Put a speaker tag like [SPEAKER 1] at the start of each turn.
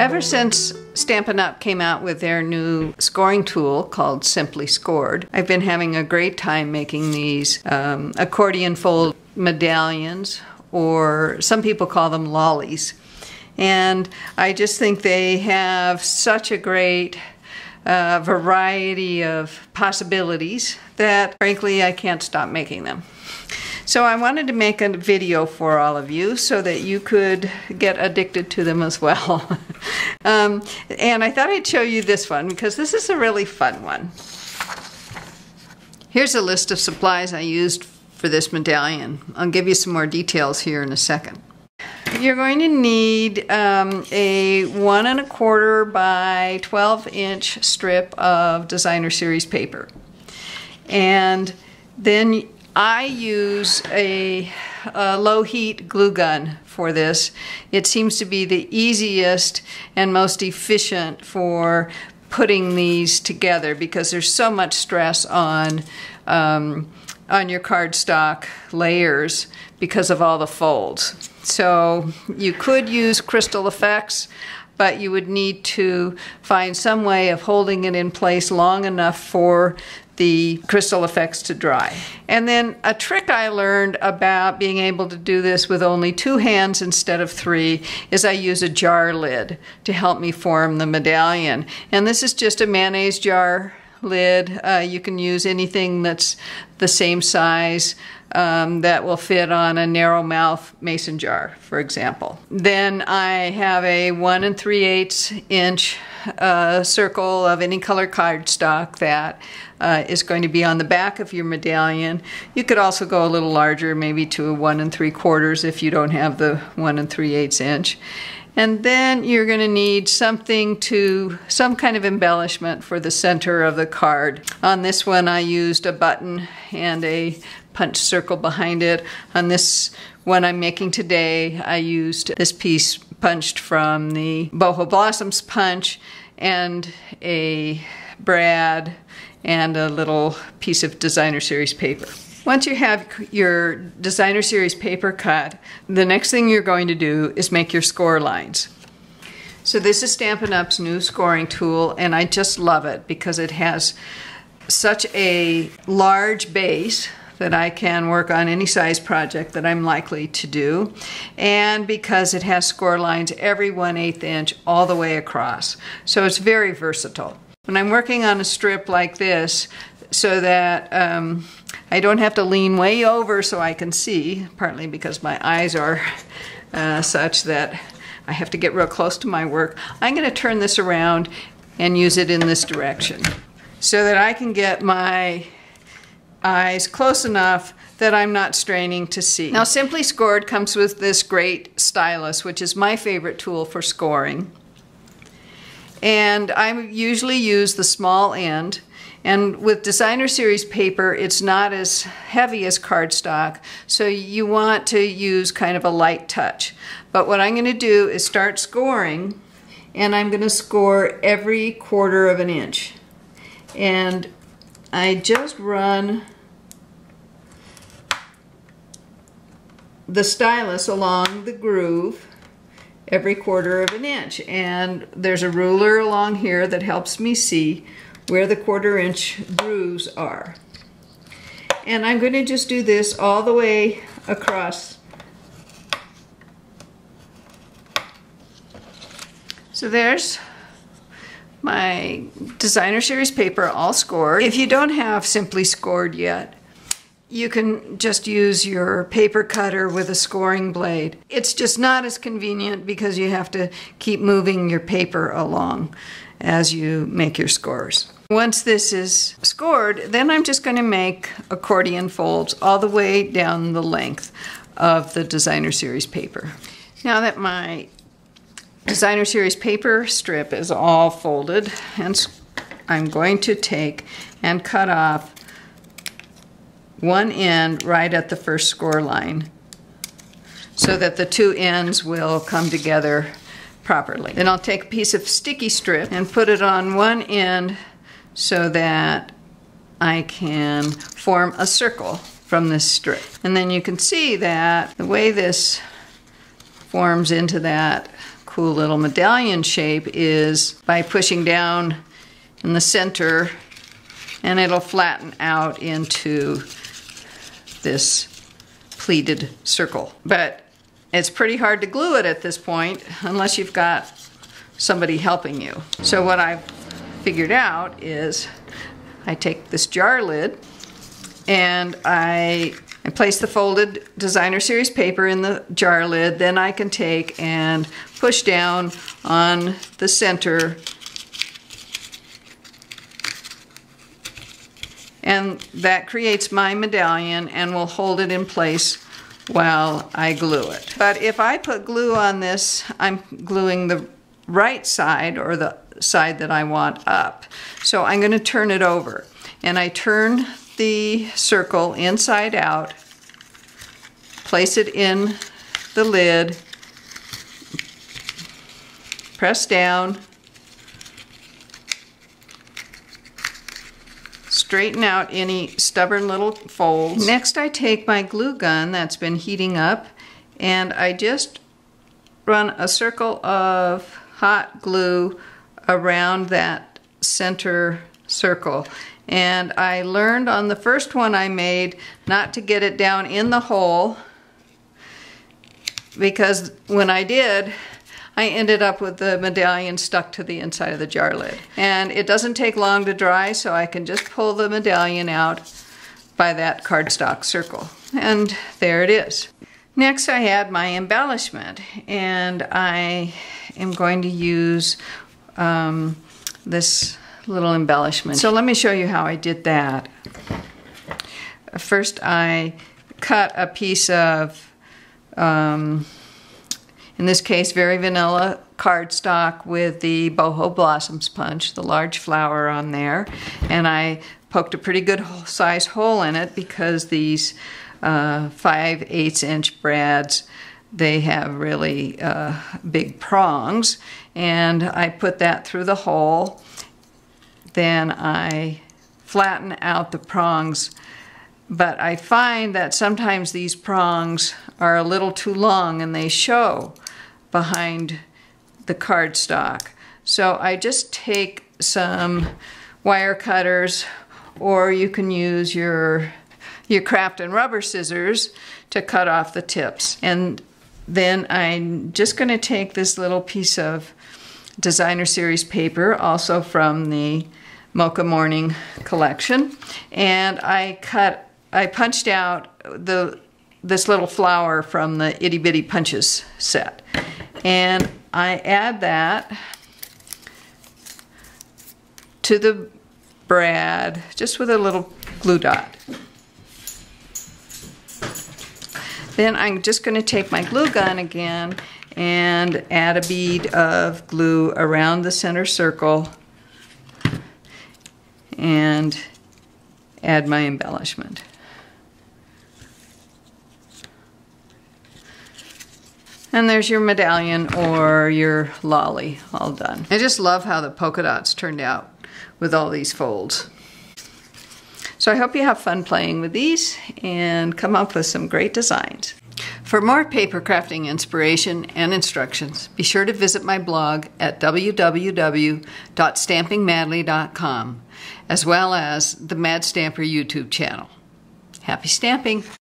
[SPEAKER 1] Ever since Stampin' Up came out with their new scoring tool called Simply Scored, I've been having a great time making these accordion fold medallions, or some people call them lollies. And I just think they have such a great variety of possibilities that frankly I can't stop making them. So I wanted to make a video for all of you so that you could get addicted to them as well. And I thought I'd show you this one because this is a really fun one. Here's a list of supplies I used for this medallion. I'll give you some more details here in a second. You're going to need a 1 1/4 by 12-inch strip of designer series paper. And then I use a low heat glue gun for this. It seems to be the easiest and most efficient for putting these together because there's so much stress on your cardstock layers because of all the folds. So you could use crystal effects, but you would need to find some way of holding it in place long enough for the crystal effects to dry. And then a trick I learned about being able to do this with only 2 hands instead of 3 is I use a jar lid to help me form the medallion. And this is just a mayonnaise jar lid. You can use anything that's the same size that will fit on a narrow mouth mason jar, for example. Then I have a 1 3/8 inch circle of any color cardstock that is going to be on the back of your medallion. You could also go a little larger, maybe to a 1 3/4 if you don't have the 1 3/8 inch. And then you're going to need some kind of embellishment for the center of the card. On this one I used a button and a punch circle behind it. On this one I'm making today, I used this piece punched from the Boho Blossoms punch and a brad and a little piece of designer series paper. Once you have your designer series paper cut, the next thing you're going to do is make your score lines. So this is Stampin' Up's new scoring tool, and I just love it because it has such a large base that I can work on any size project that I'm likely to do, and because it has score lines every 1/8 inch all the way across. So it's very versatile. When I'm working on a strip like this, so that I don't have to lean way over so I can see, partly because my eyes are such that I have to get real close to my work, I'm going to turn this around and use it in this direction so that I can get my eyes close enough that I'm not straining to see. Now Simply Scored comes with this great stylus, which is my favorite tool for scoring. And I usually use the small end. And with designer series paper, it's not as heavy as cardstock, so you want to use kind of a light touch. But what I'm going to do is start scoring, and I'm going to score every 1/4 of an inch. And I just run the stylus along the groove every 1/4 of an inch. And there's a ruler along here that helps me see where the 1/4 inch grooves are. And I'm going to just do this all the way across. So there's my designer series paper all scored. If you don't have Simply Scored yet, you can just use your paper cutter with a scoring blade. It's just not as convenient because you have to keep moving your paper along as you make your scores. Once this is scored, then I'm just going to make accordion folds all the way down the length of the designer series paper. Now that my designer series paper strip is all folded, and I'm going to take and cut off one end right at the first score line so that the 2 ends will come together properly. Then I'll take a piece of sticky strip and put it on one end so that I can form a circle from this strip. And then you can see that the way this forms into that cool little medallion shape is by pushing down in the center, and it'll flatten out into this pleated circle. But it's pretty hard to glue it at this point unless you've got somebody helping you. So what I've figured out is I take this jar lid and I place the folded designer series paper in the jar lid. Then I can take and push down on the center, and that creates my medallion and will hold it in place while I glue it. But if I put glue on this, I'm gluing the right side, or the side that I want, up. So I'm going to turn it over, and I turn the circle inside out, place it in the lid, press down, straighten out any stubborn little folds. Next, I take my glue gun that's been heating up, and I just run a circle of hot glue around that center circle. And I learned on the first one I made not to get it down in the hole, because when I did, I ended up with the medallion stuck to the inside of the jar lid. And it doesn't take long to dry, so I can just pull the medallion out by that cardstock circle. And there it is. Next, I add my embellishment, and I am going to use this little embellishment. So let me show you how I did that. First, I cut a piece of, in this case, very vanilla cardstock with the Boho Blossoms punch, the large flower on there, and I poked a pretty good size hole in it because these 5/8 inch brads, they have really big prongs, and I put that through the hole. Then I flatten out the prongs, but I find that sometimes these prongs are a little too long and they show behind the cardstock. So I just take some wire cutters, or you can use your craft and rubber scissors to cut off the tips. And then I'm just going to take this little piece of designer series paper, also from the Mocha Morning collection, and I punched out this little flower from the Itty Bitty Punches set, and I add that to the brad just with a little glue dot. Then I'm just going to take my glue gun again and add a bead of glue around the center circle and add my embellishment. And there's your medallion or your lolly all done. I just love how the polka dots turned out with all these folds. So I hope you have fun playing with these and come up with some great designs. For more paper crafting inspiration and instructions, be sure to visit my blog at www.stampingmadly.com, as well as the Mad Stamper YouTube channel. Happy stamping!